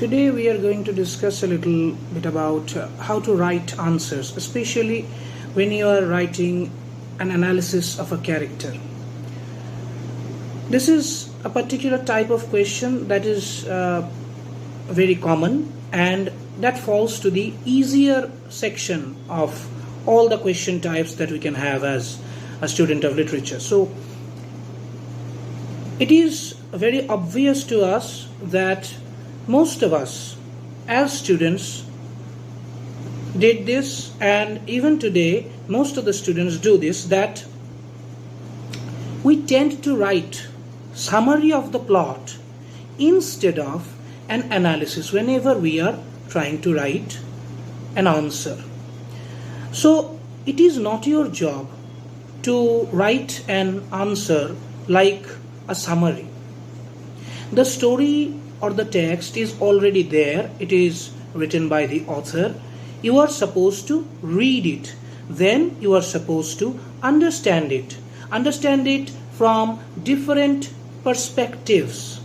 Today we are going to discuss a little bit about how to write answers, especially when you are writing an analysis of a character. This is a particular type of question that is very common, and that falls to the easier section of all the question types that we can have as a student of literature. So it is very obvious to us that most of us as students did this, and even today most of the students do this, that we tend to write summary of the plot instead of an analysis whenever we are trying to write an answer. So it is not your job to write an answer like a summary. The story or the text is already there. It is written by the author. You are supposed to read it. Then you are supposed to understand it. Understand it from different perspectives.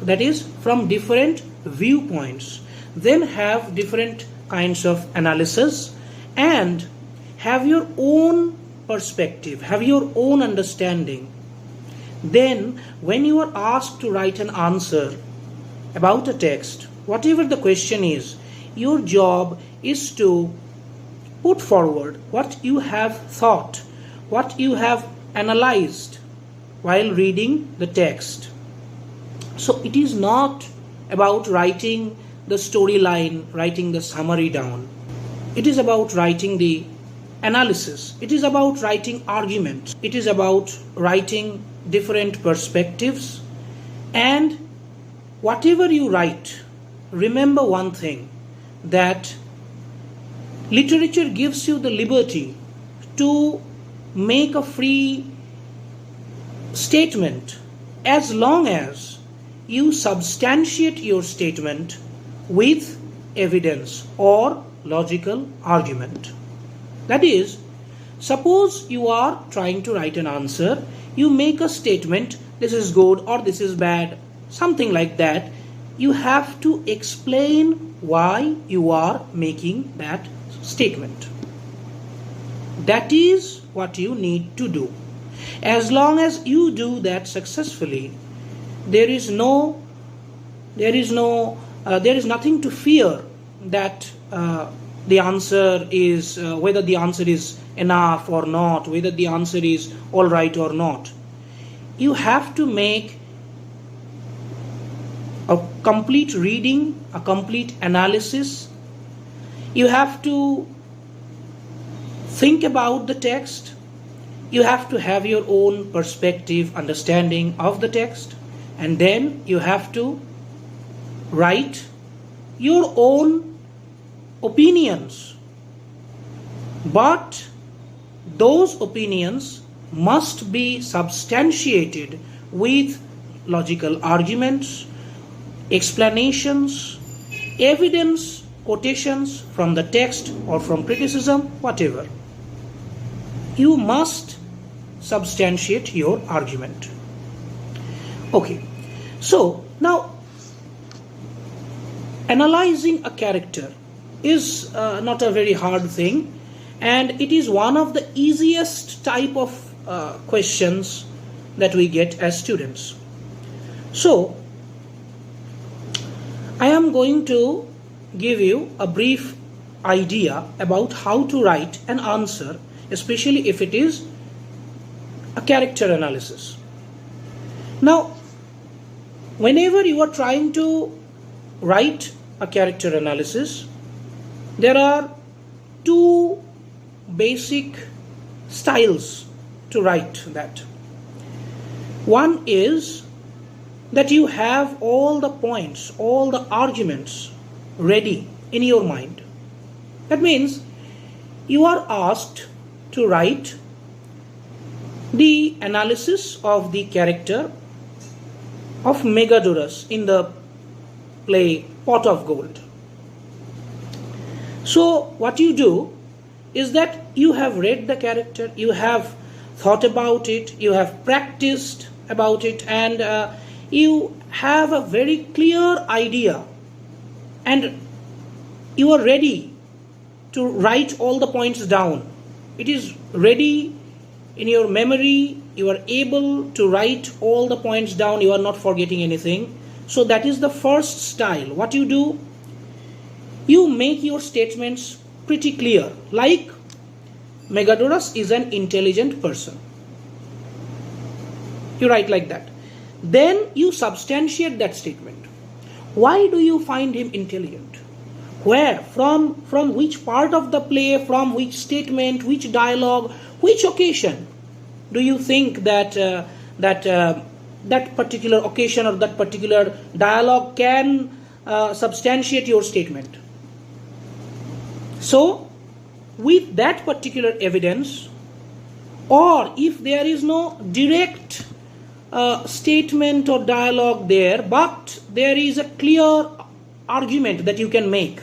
That is, from different viewpoints. Then have different kinds of analysis and have your own perspective, have your own understanding. Then when you are asked to write an answer about a text, whatever the question is, your job is to put forward what you have thought, what you have analyzed while reading the text. So it is not about writing the storyline, writing the summary down. It is about writing the analysis. It is about writing arguments. It is about writing different perspectives. And whatever you write, remember one thing, that literature gives you the liberty to make a free statement as long as you substantiate your statement with evidence or logical argument. That is, suppose you are trying to write an answer, you make a statement, this is good or this is bad, something like that. You have to explain why you are making that statement. That is what you need to do. As long as you do that successfully, there is nothing to fear that the answer is whether the answer is enough or not, whether the answer is all right or not. You have to make a complete reading, a complete analysis. You have to think about the text. You have to have your own perspective, understanding of the text, and then you have to write your own opinions. But those opinions must be substantiated with logical arguments, explanations, evidence, quotations from the text or from criticism, whatever. You must substantiate your argument. Okay, so now analyzing a character is not a very hard thing, and it is one of the easiest type of questions that we get as students. So I am going to give you a brief idea about how to write an answer, especially if it is a character analysis. Now, whenever you are trying to write a character analysis, there are two basic styles to write that. One is that you have all the points, all the arguments ready in your mind. That means you are asked to write the analysis of the character of Megadorus in the play Pot of Gold. So what you do is that you have read the character, you have thought about it, you have practiced about it, and you have a very clear idea and you are ready to write all the points down. It is ready in your memory. You are able to write all the points down. You are not forgetting anything. So that is the first style. What you do, you make your statements pretty clear, like Megadorus is an intelligent person. You write like that. Then you substantiate that statement. Why do you find him intelligent? Where? From which part of the play, from which statement, which dialogue, which occasion do you think that that particular occasion or that particular dialogue can substantiate your statement? So, with that particular evidence, or if there is no direct statement or dialogue there, but there is a clear argument that you can make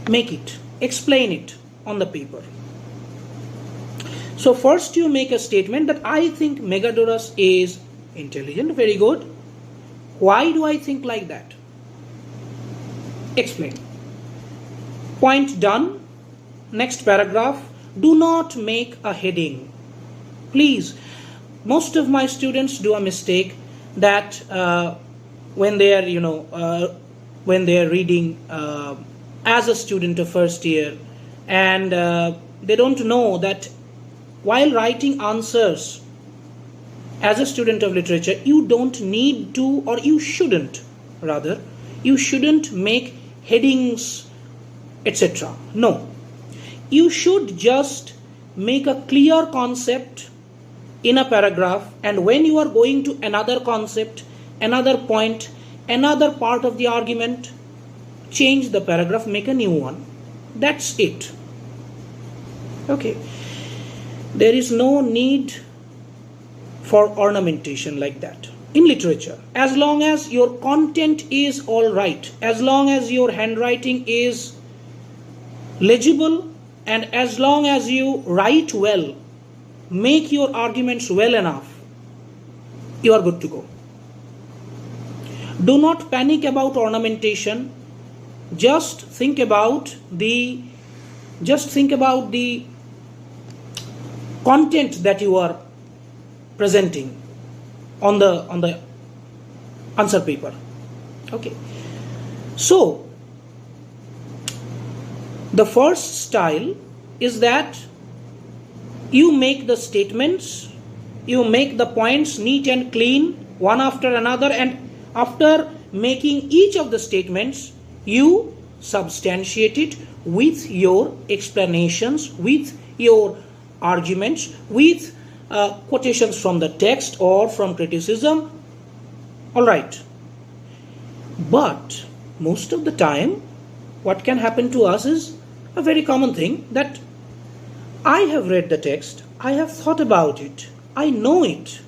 it, explain it on the paper. So first you make a statement that I think Megadorus is intelligent. Very good. Why do I think like that? Explain. Point done. Next paragraph. Do not make a heading. Please, most of my students do a mistake that when they are, when they are reading as a student of first year, and they don't know that while writing answers as a student of literature, you don't need to, or you shouldn't make headings, etc. No. You should just make a clear concept in a paragraph, and when you are going to another concept, another point, another part of the argument, change the paragraph, make a new one. That's it. Okay. There is no need for ornamentation like that in literature. As long as your content is all right, as long as your handwriting is legible, and as long as you write well, make your arguments well enough, you are good to go. Do not panic about ornamentation. Just think about the content that you are presenting on the answer paper. Okay. So the first style is that you make the statements, you make the points neat and clean, one after another, and after making each of the statements, you substantiate it with your explanations, with your arguments, with quotations from the text or from criticism. All right. But most of the time, what can happen to us is a very common thing, that I have read the text, I have thought about it, I know it,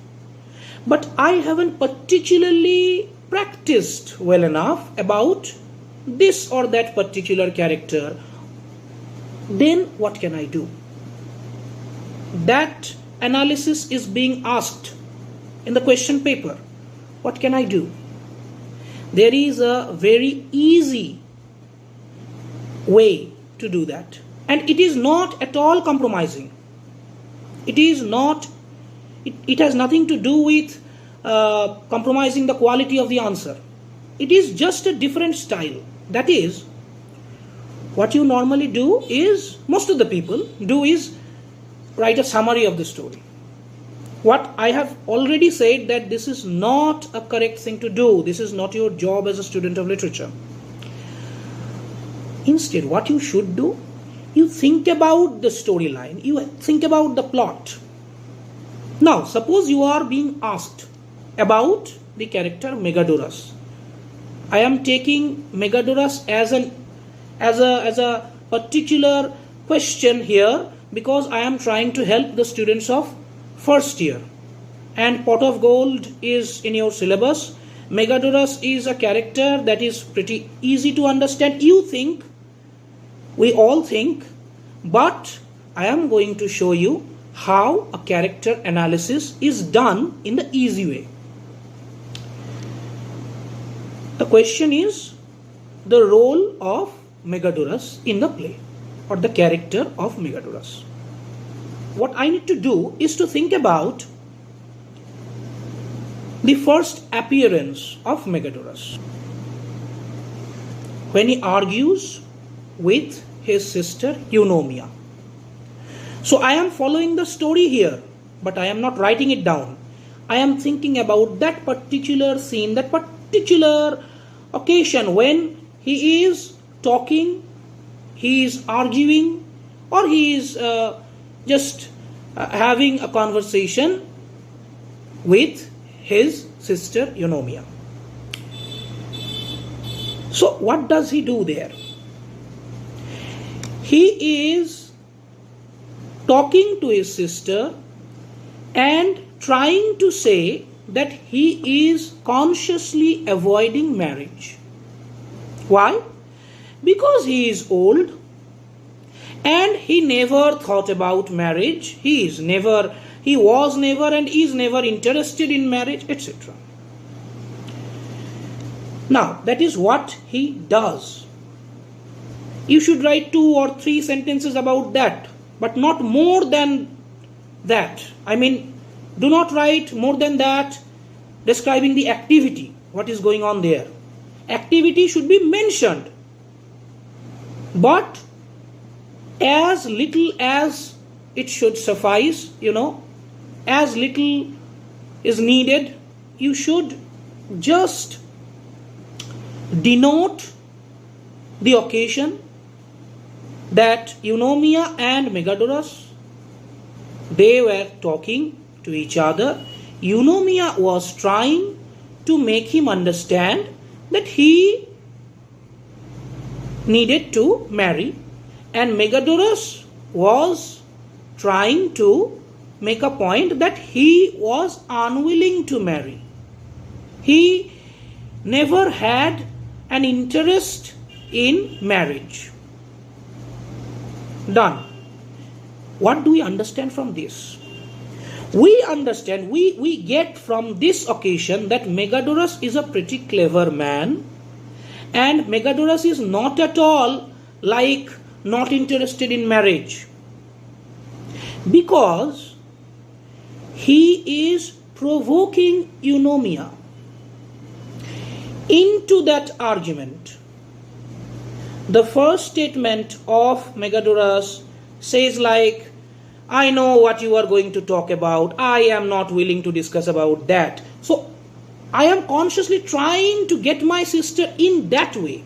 but I haven't particularly practiced well enough about this or that particular character. Then what can I do? That analysis is being asked in the question paper. What can I do? There is a very easy way to do that, and it is not at all compromising. It has nothing to do with compromising the quality of the answer. It is just a different style. That is, what you normally do is, most of the people do is write a summary of the story. What I have already said, that this is not a correct thing to do. This is not your job as a student of literature. Instead, what you should do, you think about the storyline, you think about the plot. Now, suppose you are being asked about the character Megadorus. I am taking Megadorus as a particular question here because I am trying to help the students of first year, and Pot of Gold is in your syllabus. Megadorus is a character that is pretty easy to understand. You think, we all think, but I am going to show you how a character analysis is done in the easy way. The question is, the role of Megadorus in the play, or the character of Megadorus. What I need to do is to think about the first appearance of Megadorus, when he argues with his sister Eunomia. So I am following the story here, but I am not writing it down. I am thinking about that particular scene, that particular occasion when he is talking, he is arguing, or he is just having a conversation with his sister Eunomia. So what does he do there? He is talking to his sister and trying to say that he is consciously avoiding marriage. Why? Because he is old and he never thought about marriage. He was never and is never interested in marriage, etc. Now, that is what he does. You should write 2 or 3 sentences about that, but not more than that. I mean, do not write more than that describing the activity, what is going on there. Activity should be mentioned, but as little as it should suffice, as little is needed. You should just denote the occasion that Eunomia and Megadorus, they were talking to each other. Eunomia was trying to make him understand that he needed to marry, and Megadorus was trying to make a point that he was unwilling to marry. He never had an interest in marriage. Done. What do we understand from this? We understand, we get from this occasion that Megadorus is a pretty clever man, and Megadorus is not at all not interested in marriage, because he is provoking Eunomia into that argument. The first statement of Megadorus says I know what you are going to talk about. I am not willing to discuss about that. So I am consciously trying to get my sister in that way.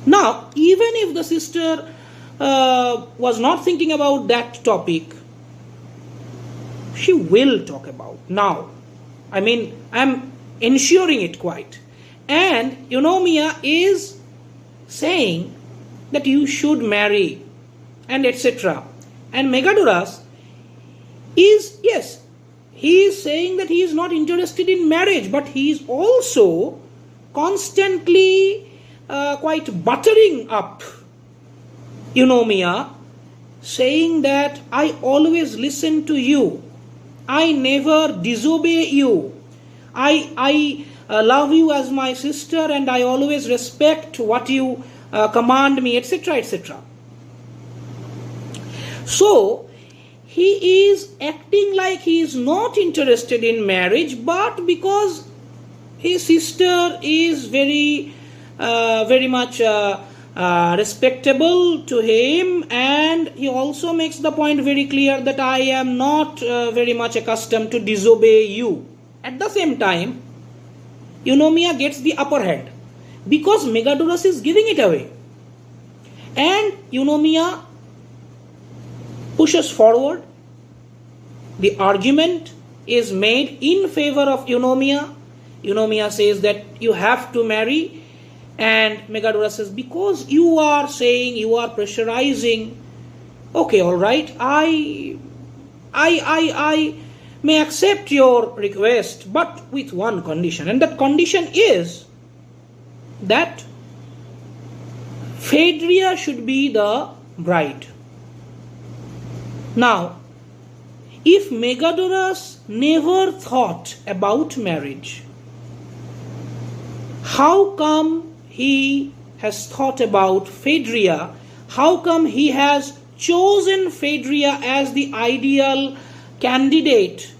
Now, even if the sister was not thinking about that topic, she will talk about now. I mean, I am ensuring it quite. And Eunomia is saying that you should marry, and etc. And Megadorus is, yes, he is saying that he is not interested in marriage, but he is also constantly quite buttering up Eunomia, saying that I always listen to you, I never disobey you, I love you as my sister, and I always respect what you command me, etc., etc. So he is acting like he is not interested in marriage, but because his sister is very much respectable to him, and he also makes the point very clear that I am not very much accustomed to disobey you. At the same time, Eunomia gets the upper hand because Megadorus is giving it away, and Eunomia pushes forward. The argument is made in favor of Eunomia. Eunomia says that you have to marry, and Megadorus says, because you are saying, you are pressurizing, okay, all right, I may accept your request, but with one condition, and that condition is that Phaedria should be the bride. Now, if Megadorus never thought about marriage, how come he has thought about Phaedria, how come he has chosen Phaedria as the ideal candidate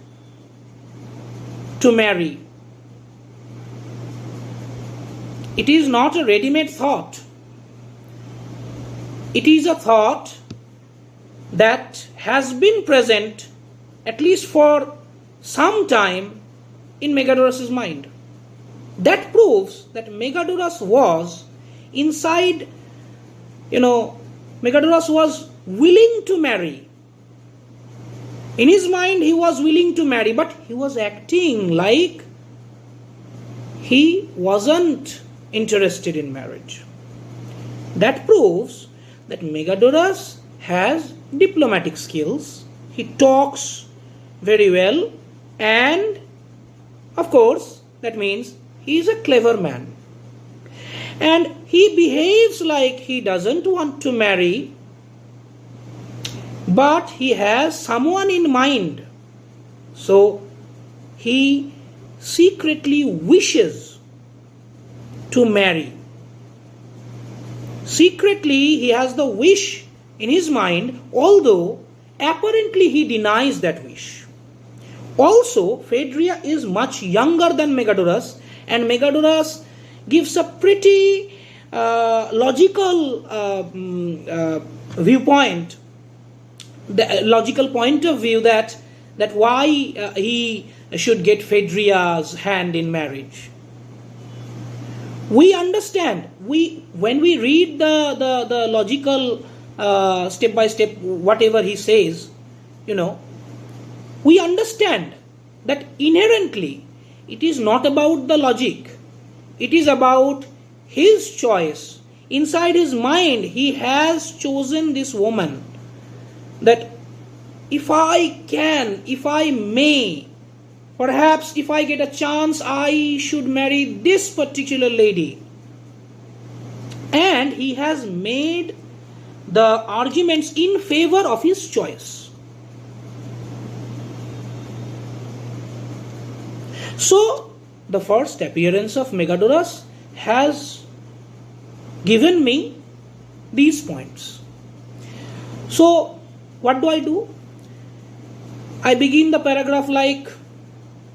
to marry? It is not a ready-made thought. It is a thought that has been present, at least for some time, in Megadorus's mind. That proves that Megadorus was inside, Megadorus was willing to marry. In his mind, he was willing to marry, but he was acting like he wasn't interested in marriage. That proves that Megadorus has diplomatic skills. He talks very well, and of course, that means he is a clever man. And he behaves like he doesn't want to marry, but he has someone in mind. So he secretly wishes to marry. Secretly, he has the wish in his mind, although apparently he denies that wish. Also, Phaedria is much younger than Megadorus, and Megadorus gives a pretty logical viewpoint, the logical point of view that why he should get Phaedria's hand in marriage. We understand, when we read the logical step by step whatever he says, we understand that inherently it is not about the logic. It is about his choice. Inside his mind, he has chosen this woman. That if I can, if I may, perhaps if I get a chance, I should marry this particular lady. And he has made the arguments in favor of his choice. So, the first appearance of Megadorus has given me these points. So, what do? I begin the paragraph like,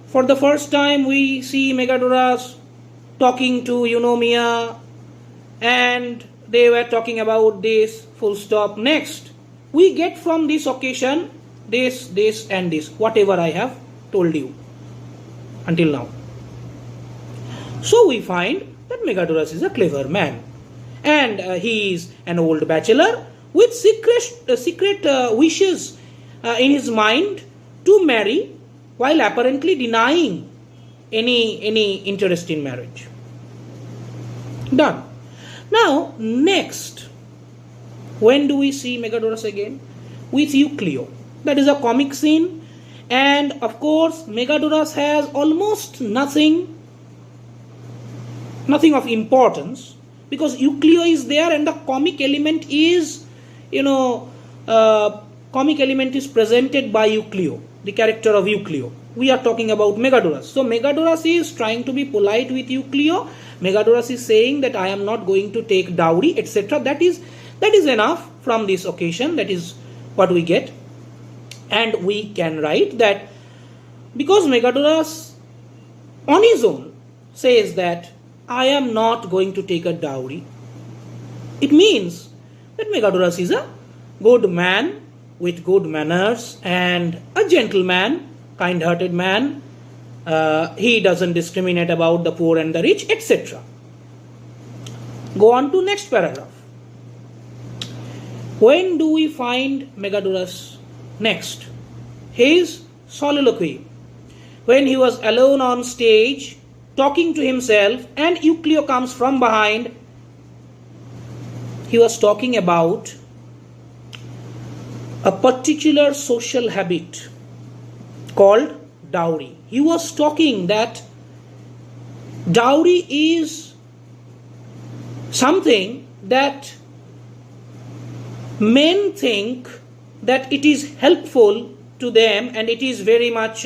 for the first time we see Megadorus talking to Eunomia, and they were talking about this, full stop. Next, we get from this occasion this and this, whatever I have told you until now. So we find that Megadorus is a clever man, and he is an old bachelor with secret wishes in his mind to marry, while apparently denying any interest in marriage. Done. Now, next, when do we see Megadorus again? With Euclio. That is a comic scene, and of course, Megadorus has almost nothing of importance, because Euclio is there, and the comic element is, presented by Euclio, the character of Euclio. We are talking about Megadorus. So Megadorus is trying to be polite with Euclio. Megadorus is saying that I am not going to take dowry, etc. That is enough from this occasion. That is what we get. And we can write that because Megadorus on his own says that I am not going to take a dowry, it means that Megadorus is a good man with good manners and a gentleman, kind-hearted man. He doesn't discriminate about the poor and the rich, etc. Go on to next paragraph. When do we find Megadorus next? His soliloquy. When he was alone on stage, talking to himself, and Euclio comes from behind, he was talking about a particular social habit called dowry. He was talking that dowry is something that men think that it is helpful to them and it is very much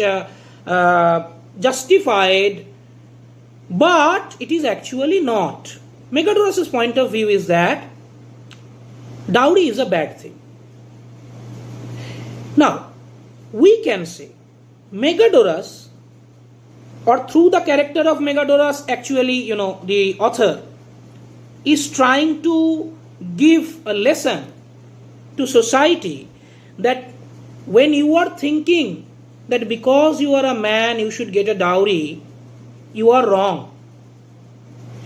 justified, but it is actually not. Megadorus' point of view is that dowry is a bad thing. Now, we can say Megadorus, or through the character of Megadorus, actually, the author is trying to give a lesson to society that when you are thinking that because you are a man you should get a dowry, you are wrong.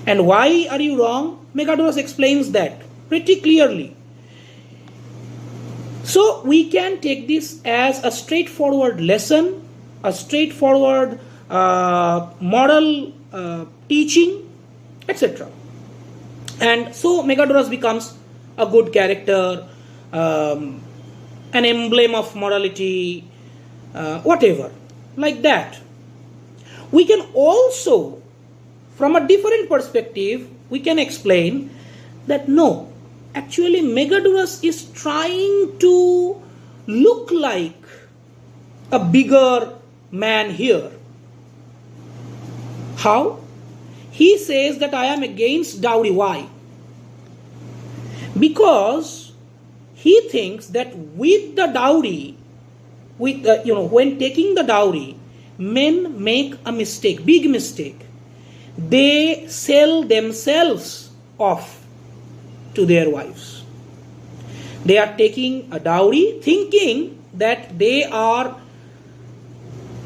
And why are you wrong? Megadorus explains that pretty clearly. So we can take this as a straightforward lesson, a straightforward moral teaching, etc. And so Megadorus becomes a good character, an emblem of morality, whatever, like that. We can also, from a different perspective, we can explain that no, actually Megadorus is trying to look like a bigger man here. How? He says that I am against dowry. Why? Because he thinks that with the dowry, when taking the dowry, men make a mistake, big mistake. They sell themselves off to their wives. They are taking a dowry thinking that they are,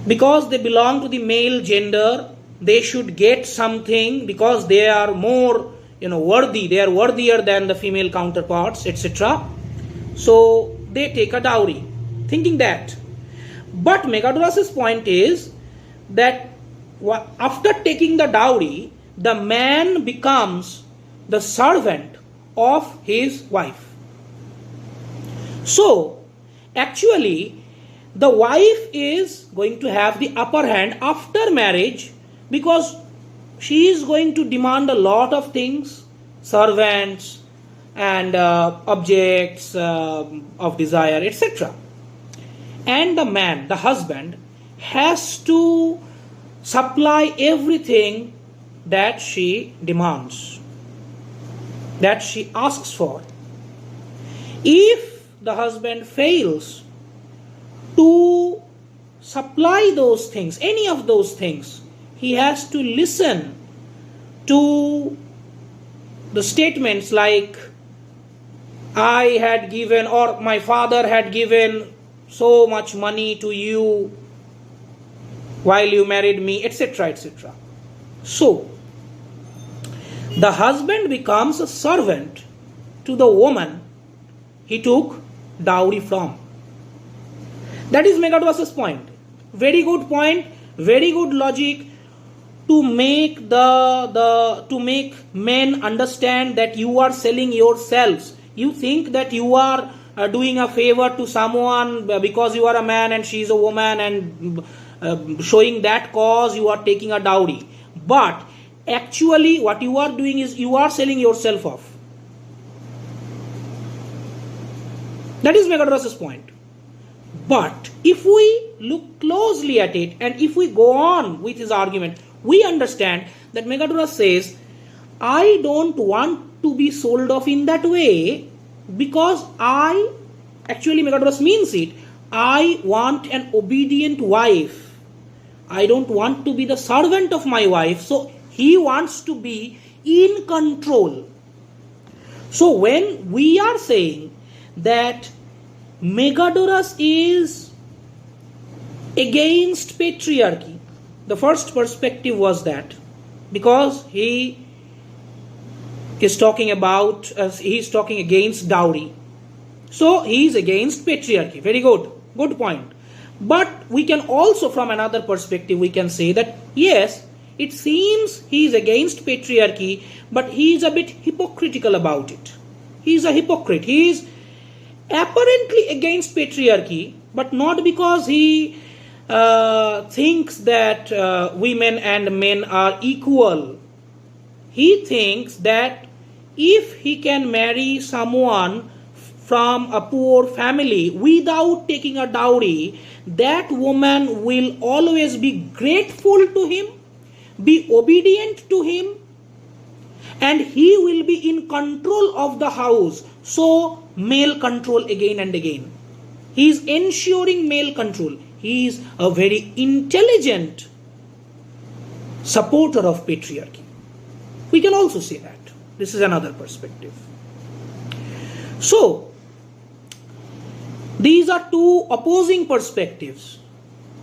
because they belong to the male gender, they should get something because they are more worthy, they are worthier than the female counterparts, etc. So they take a dowry thinking that. But Megadorus' point is that after taking the dowry, the man becomes the servant of his wife. So actually the wife is going to have the upper hand after marriage, because she is going to demand a lot of things, servants and objects of desire, etc. And the man, the husband, has to supply everything that she demands, that she asks for. If the husband fails to supply those things, any of those things, he has to listen to the statements like, I had given, or my father had given so much money to you while you married me, etc., etc. So the husband becomes a servant to the woman he took dowry from. That is Megadorus' point. Very good point, very good logic to make to make men understand that you are selling yourselves. You think that you are doing a favor to someone because you are a man and she is a woman, and showing that cause you are taking a dowry. But actually what you are doing is you are selling yourself off. That is Megadorus' point. But if we look closely at it and if we go on with his argument, we understand that Megadorus says, I don't want to be sold off in that way, because actually Megadorus means it, I want an obedient wife. I don't want to be the servant of my wife. So he wants to be in control. So when we are saying that Megadorus is against patriarchy, the first perspective was that because he is talking about, he is talking against dowry. So he is against patriarchy. Very good. Good point. But we can also, from another perspective, we can say that yes, it seems he is against patriarchy, but he is a bit hypocritical about it. He is a hypocrite. He is apparently against patriarchy, but not because he thinks that women and men are equal. He thinks that if he can marry someone from a poor family without taking a dowry, that woman will always be grateful to him, be obedient to him, and he will be in control of the house. So male control again and again. He is ensuring male control. He is a very intelligent supporter of patriarchy. We can also say that. This is another perspective. So, these are two opposing perspectives.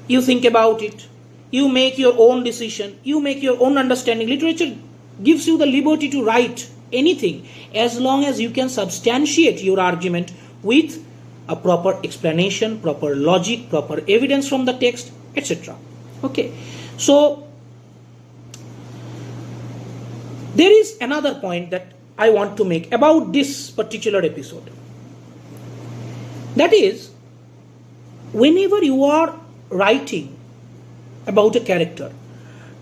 You think about it. You make your own decision. You make your own understanding. Literature gives you the liberty to write anything as long as you can substantiate your argument with a proper explanation, proper logic, proper evidence from the text, etc. Okay. So, there is another point that I want to make about this particular episode. That is, whenever you are writing about a character,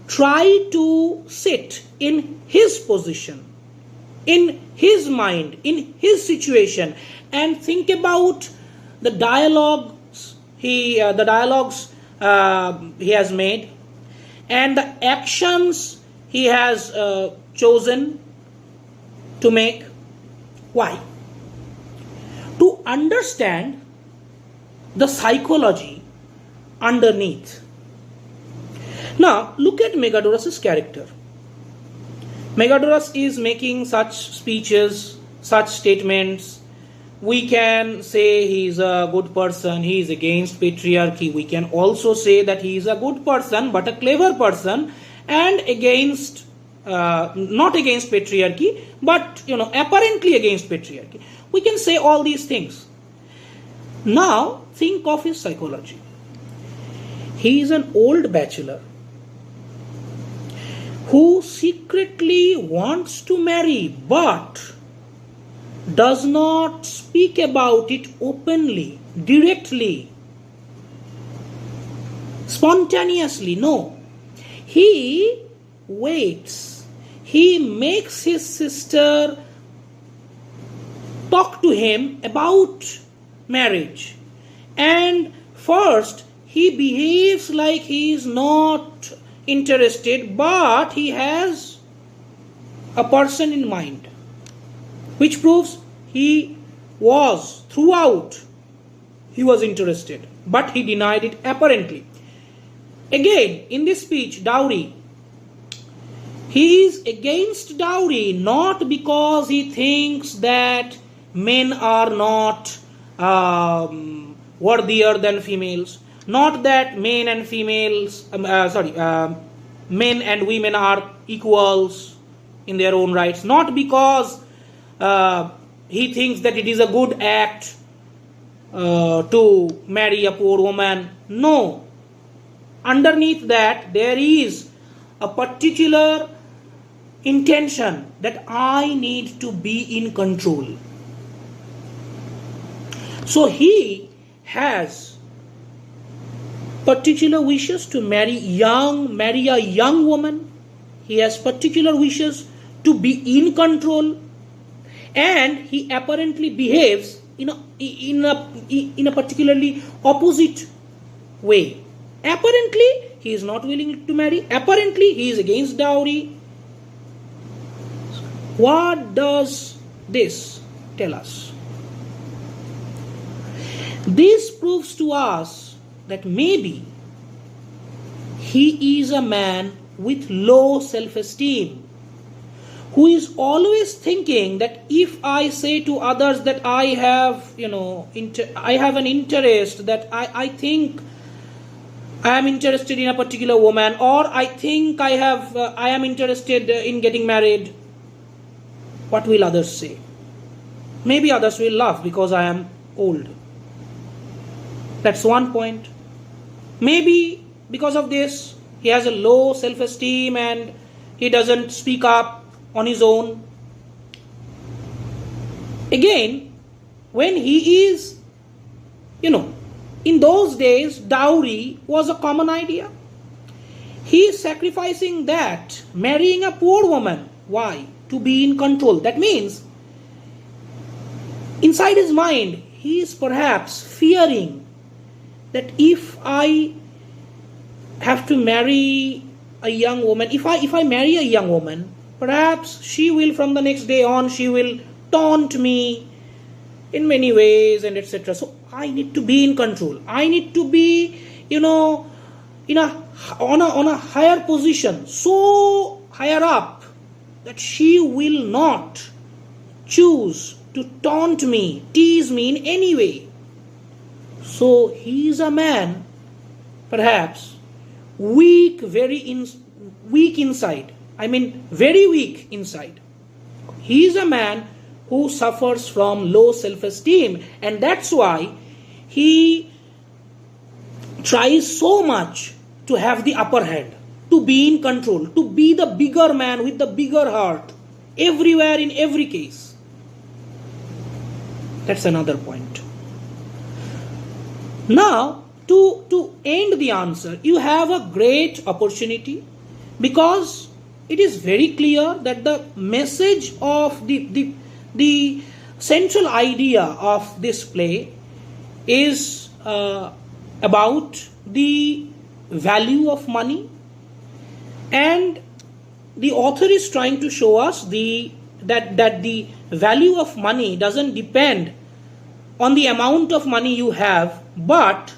try to sit in his position, in his mind, in his situation, and think about the dialogues he has made, and the actions he has chosen to make. Why? To understand the psychology underneath. Now, look at Megadorus' character. Megadorus is making such speeches, such statements. We can say he is a good person, he is against patriarchy. We can also say that he is a good person, but a clever person, and against not against patriarchy, but apparently against patriarchy. We can say all these things. Now think of his psychology. He is an old bachelor who secretly wants to marry but does not speak about it openly, directly, spontaneously. No. He waits. He makes his sister talk to him about marriage. And first, he behaves like he is not interested, but he has a person in mind, which proves he was throughout, he was interested, but he denied it apparently. Again, in this speech, dowry, he is against dowry not because he thinks that men are not worthier than females, not that men and females, men and women are equals in their own rights, not because he thinks that it is a good act to marry a poor woman. No. Underneath that, there is a particular intention that I need to be in control. So he has particular wishes to marry a young woman. He has particular wishes to be in control, and he apparently behaves in a particularly opposite way. Apparently, he is not willing to marry. Apparently, he is against dowry. What does this tell us? This proves to us that maybe he is a man with low self-esteem, who is always thinking that if I say to others that I have, I have an interest, that I think I am interested in a particular woman, or I think I am interested in getting married, what will others say? Maybe others will laugh because I am old. That's one point. Maybe because of this, he has a low self-esteem and he doesn't speak up on his own. Again, when he is, in those days, dowry was a common idea. He is sacrificing that, marrying a poor woman. Why? To be in control. That means, inside his mind, he is perhaps fearing that if I have to marry a young woman, if I marry a young woman, perhaps she will, from the next day on, she will taunt me in many ways and etc. So I need to be in control. I need to be, in on a higher position, so higher up that she will not choose to taunt me, tease me in any way. So he is a man, perhaps weak, weak inside. I mean, very weak inside. He is a man who suffers from low self-esteem, and that's why he tries so much to have the upper hand, to be in control, to be the bigger man with the bigger heart, everywhere, in every case. That's another point. Now, to end the answer, you have a great opportunity, because it is very clear that the message of the central idea of this play is about the value of money, and the author is trying to show us that the value of money doesn't depend on the amount of money you have, but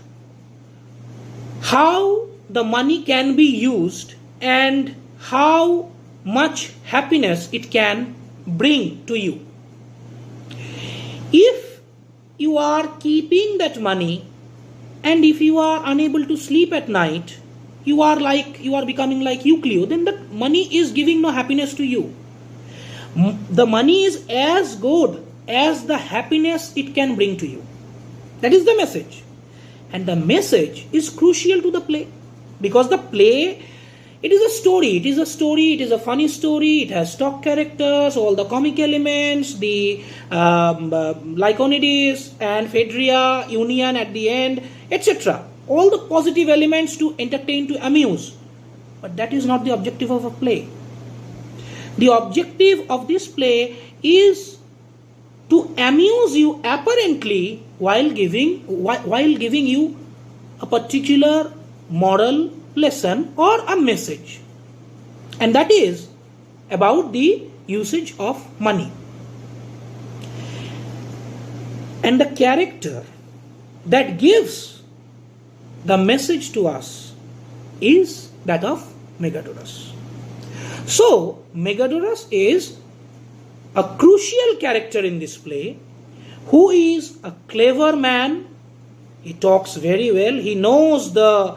how the money can be used and how much happiness it can bring to you. If you are keeping that money, and if you are unable to sleep at night, you are becoming like Euclid, then that money is giving no happiness to you. The money is as good as the happiness it can bring to you. That is the message. And the message is crucial to the play, because the play, it is a story, it is a funny story, it has stock characters, all the comic elements, the Lyconides and Phaedria union at the end, etc. All the positive elements to entertain, to amuse. But that is not the objective of a play. The objective of this play is to amuse you apparently while giving you a particular moral lesson or a message, and that is about the usage of money. And the character that gives the message to us is that of Megadorus. So Megadorus is a crucial character in this play, who is a clever man. He talks very well, he knows the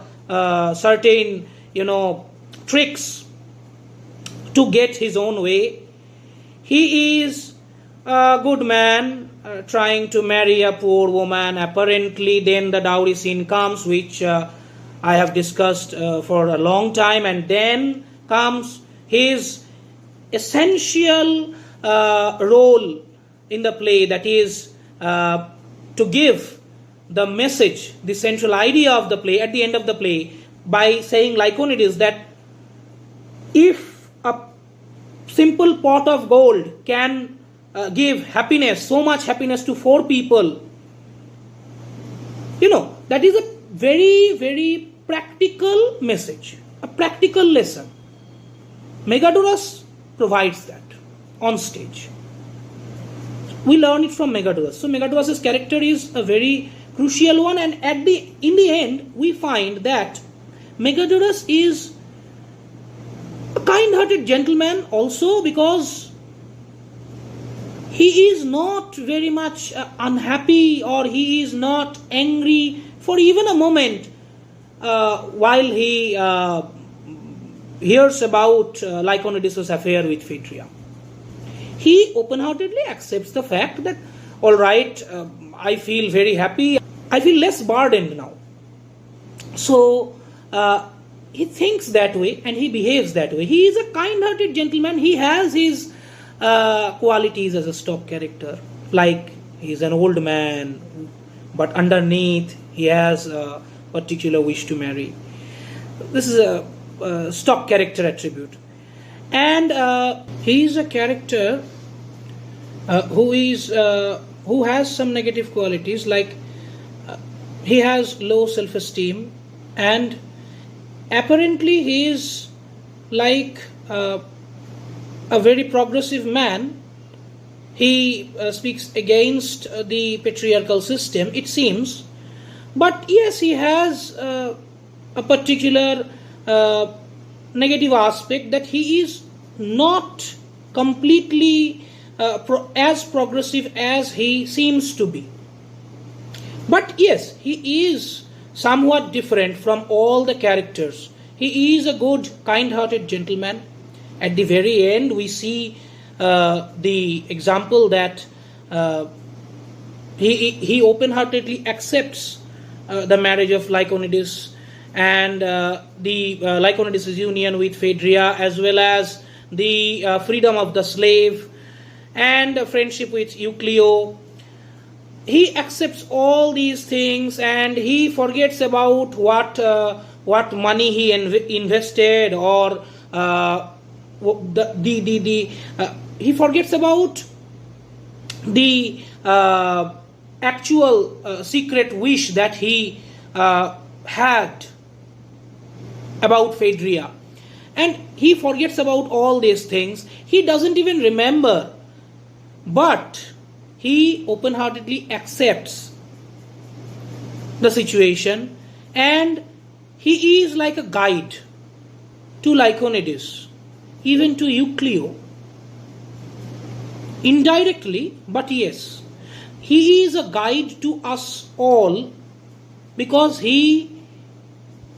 certain tricks to get his own way. He is a good man, trying to marry a poor woman. Apparently then the dowry scene comes, which I have discussed for a long time, and then comes his essential role in the play, that is to give the message, the central idea of the play at the end of the play, by saying Lyconides that if a simple pot of gold can give happiness, so much happiness to 4 people, that is a very, very practical message, a practical lesson. Megadorus provides that on stage. We learn it from Megadorus. So Megadorus' character is a very crucial one, and in the end we find that Megadorus is a kind-hearted gentleman also, because he is not very much unhappy, or he is not angry for even a moment while he hears about Lyconides' affair with Phaedria. He open-heartedly accepts the fact that, all right, I feel very happy, I feel less burdened now. So he thinks that way and he behaves that way. He is a kind-hearted gentleman. He has his qualities as a stock character, like he is an old man, but underneath he has a particular wish to marry. This is a stock character attribute. And he is a character who has some negative qualities, like he has low self-esteem, and apparently he is like a very progressive man. He speaks against the patriarchal system, it seems. But yes, he has a particular negative aspect, that he is not completely as progressive as he seems to be. But yes, he is somewhat different from all the characters. He is a good, kind-hearted gentleman. At the very end, we see the example that he open-heartedly accepts the marriage of Lyconides and the Lyconides' union with Phaedria, as well as the freedom of the slave and friendship with Euclio. He accepts all these things, and he forgets about what money he invested, or he forgets about the actual secret wish that he had about Phaedria. And he forgets about all these things. He doesn't even remember. But he open-heartedly accepts the situation, and he is like a guide to Lyconides, even to Euclio. Indirectly, but yes, he is a guide to us all, because he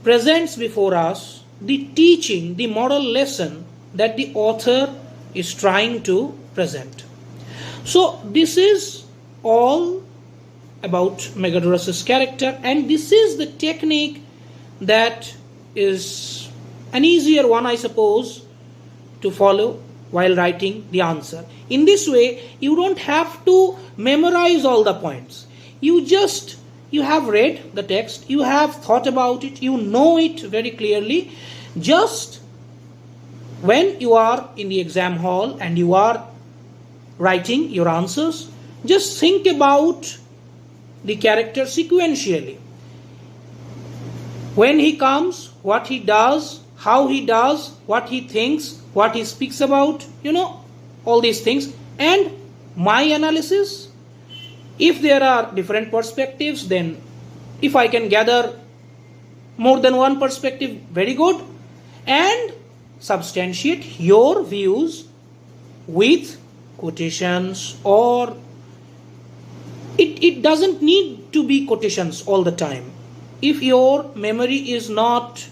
presents before us the teaching, the moral lesson that the author is trying to present. So this is all about Megadorus' character, and this is the technique that is an easier one, I suppose, to follow while writing the answer. In this way, you don't have to memorize all the points. You have read the text, you have thought about it, you know it very clearly. Just when you are in the exam hall and you are writing your answers, just think about the character sequentially. When he comes, what he does, how he does, what he thinks, what he speaks about, all these things. And my analysis, if there are different perspectives, then if I can gather more than one perspective, very good, and substantiate your views with quotations, or it doesn't need to be quotations all the time. If your memory is not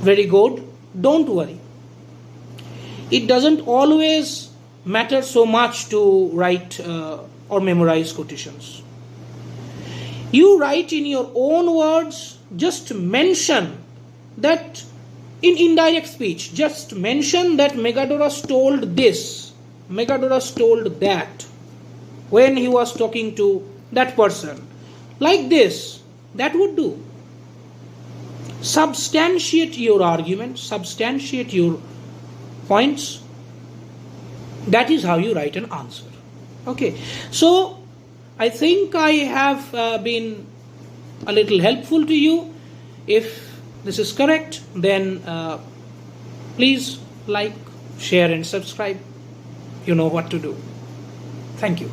very good, don't worry. It doesn't always matter so much to write or memorize quotations. You write in your own words, just mention that in indirect speech, just mention that Megadorus told this, Megadorus told that, when he was talking to that person. Like this, that would do. Substantiate your argument, substantiate your points. That is how you write an answer. Okay, so I think I have been a little helpful to you. If this is correct, then please like, share and subscribe. You know what to do. Thank you.